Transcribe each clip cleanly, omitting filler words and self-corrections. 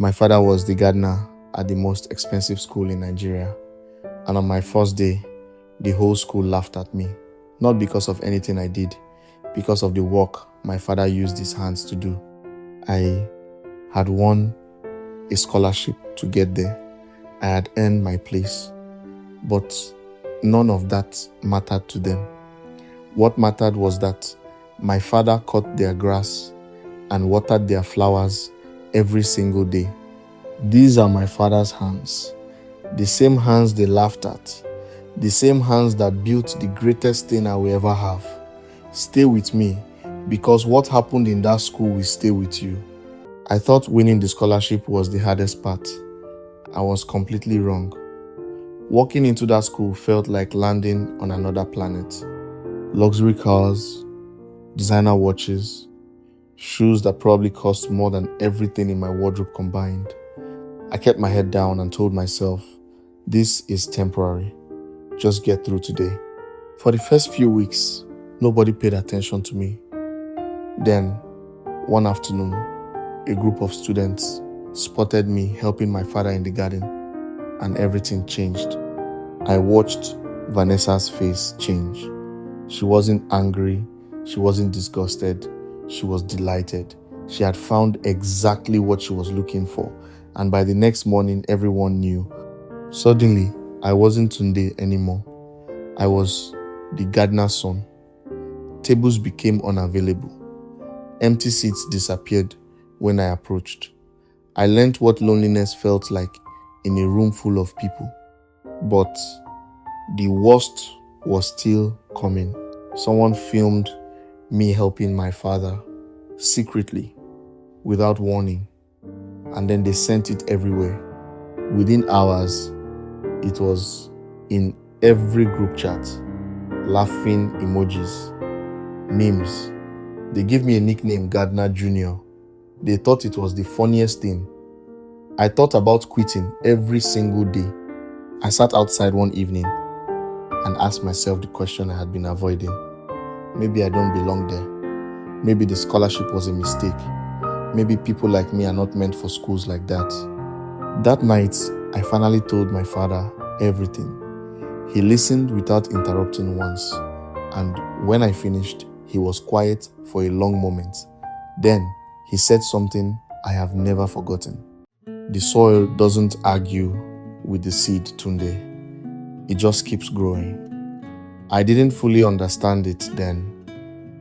My father was the gardener at the most expensive school in Nigeria, and on my first day, the whole school laughed at me. Not because of anything I did, because of the work my father used his hands to do. I had won a scholarship to get there. I had earned my place, but none of that mattered to them. What mattered was that my father cut their grass and watered their flowers every single day. These are my father's hands, the same hands they laughed at, the same hands that built the greatest thing I will ever have. Stay with me, because what happened in that school will stay with you. I thought winning the scholarship was the hardest part. I was completely wrong. Walking into that school felt like landing on another planet. Luxury cars, designer watches, shoes that probably cost more than everything in my wardrobe combined. I kept my head down and told myself, this is temporary. Just get through today. For the first few weeks, nobody paid attention to me. Then, one afternoon, a group of students spotted me helping my father in the garden, and everything changed. I watched Vanessa's face change. She wasn't angry, she wasn't disgusted, she was delighted. She had found exactly what she was looking for, and by the next morning, everyone knew. Suddenly, I wasn't Tunde anymore. I was the gardener's son. Tables became unavailable. Empty seats disappeared when I approached. I learned what loneliness felt like in a room full of people. But the worst was still coming. Someone filmed me helping my father secretly, without warning, and then they sent it everywhere. Within hours, it was in every group chat. Laughing emojis, memes. They gave me a nickname, Gardener Junior. They thought it was the funniest thing. I thought about quitting every single day. I sat outside one evening and asked myself the question I had been avoiding. Maybe I don't belong there. Maybe the scholarship was a mistake. Maybe people like me are not meant for schools like that. That night, I finally told my father everything. He listened without interrupting once, and when I finished, he was quiet for a long moment. Then, he said something I have never forgotten. The soil doesn't argue with the seed, Tunde. It just keeps growing. I didn't fully understand it then,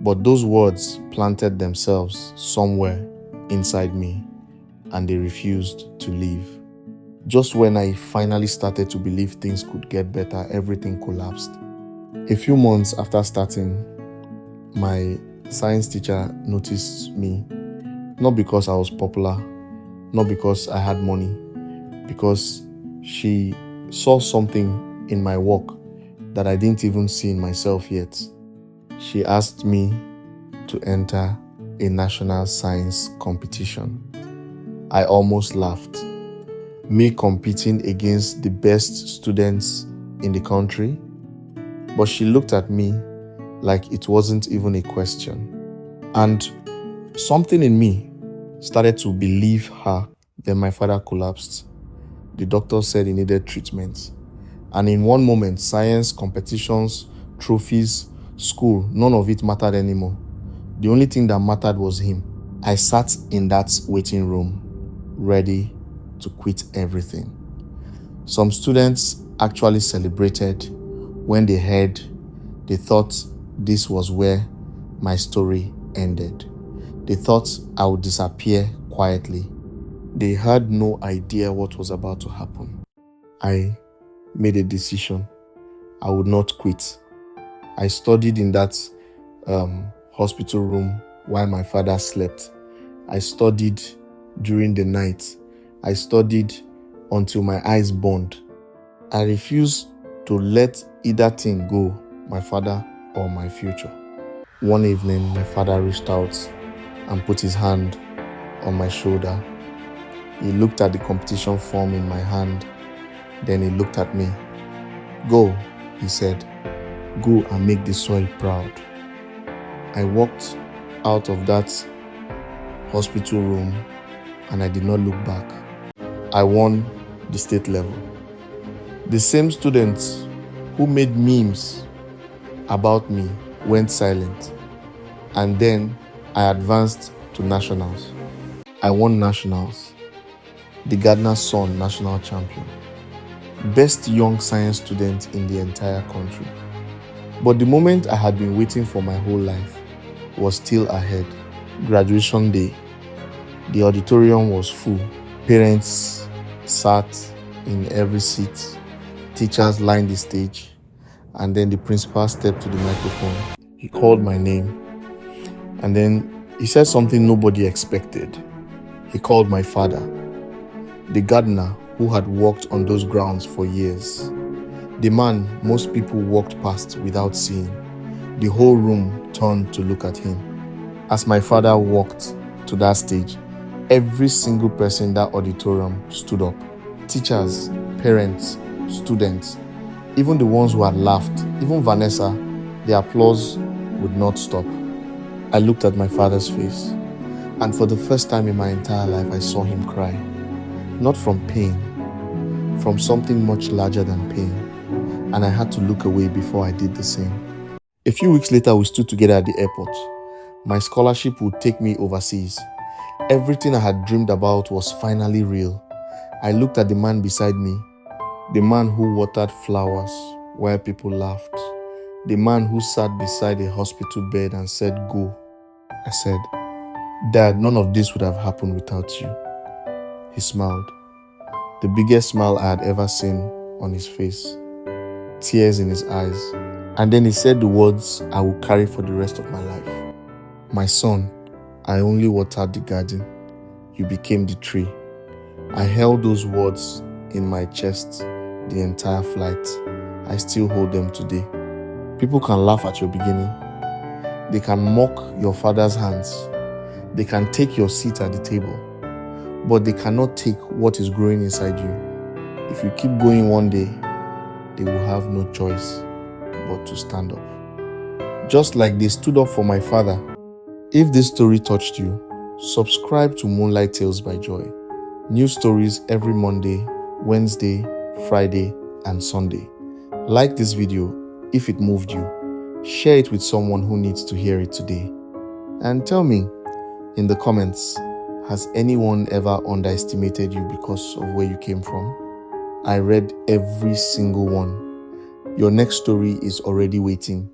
but those words planted themselves somewhere inside me, and they refused to leave. Just when I finally started to believe things could get better, everything collapsed. A few months after starting, my science teacher noticed me, not because I was popular, not because I had money, because she saw something in my work that I didn't even see in myself yet. She asked me to enter a national science competition. I almost laughed. Me competing against the best students in the country, but she looked at me like it wasn't even a question. And something in me started to believe her. Then my father collapsed. The doctor said he needed treatment. And in one moment, science, competitions, trophies, school, none of it mattered anymore. The only thing that mattered was him. I sat in that waiting room, ready to quit everything. Some students actually celebrated when they heard. They thought this was where my story ended. They thought I would disappear quietly. They had no idea what was about to happen. I made a decision. I would not quit. I studied in that hospital room while my father slept. I studied during the night. I studied until my eyes burned. I refused to let either thing go, my father or my future. One evening, my father reached out and put his hand on my shoulder. He looked at the competition form in my hand. Then he looked at me. "Go," he said. "Go and make the soil proud." I walked out of that hospital room and I did not look back. I won the state level. The same students who made memes about me went silent, and then I advanced to nationals. I won nationals, the Gardner's Son national champion, best young science student in the entire country. But the moment I had been waiting for my whole life was still ahead. Graduation day. The auditorium was full. Parents sat in every seat. Teachers lined the stage. And then the principal stepped to the microphone. He called my name. And then he said something nobody expected. He called my father, the gardener who had worked on those grounds for years. The man most people walked past without seeing. The whole room turned to look at him. As my father walked to that stage, every single person in that auditorium stood up. Teachers, parents, students, even the ones who had laughed, even Vanessa, the applause would not stop. I looked at my father's face, and for the first time in my entire life, I saw him cry. Not from pain, from something much larger than pain. And I had to look away before I did the same. A few weeks later, we stood together at the airport. My scholarship would take me overseas. Everything I had dreamed about was finally real. I looked at the man beside me, the man who watered flowers while people laughed, the man who sat beside a hospital bed and said, "Go." I said, "Dad, none of this would have happened without you." He smiled, the biggest smile I had ever seen on his face, tears in his eyes. And then he said the words I will carry for the rest of my life. "My son, I only watered the garden. You became the tree." I held those words in my chest the entire flight. I still hold them today. People can laugh at your beginning. They can mock your father's hands. They can take your seat at the table. But they cannot take what is growing inside you. If you keep going one day, they will have no choice but to stand up. Just like they stood up for my father. If this story touched you, subscribe to Moonlight Tales by Joy. New stories every Monday, Wednesday, Friday, and Sunday. Like this video if it moved you. Share it with someone who needs to hear it today. And tell me in the comments, has anyone ever underestimated you because of where you came from? I read every single one. Your next story is already waiting.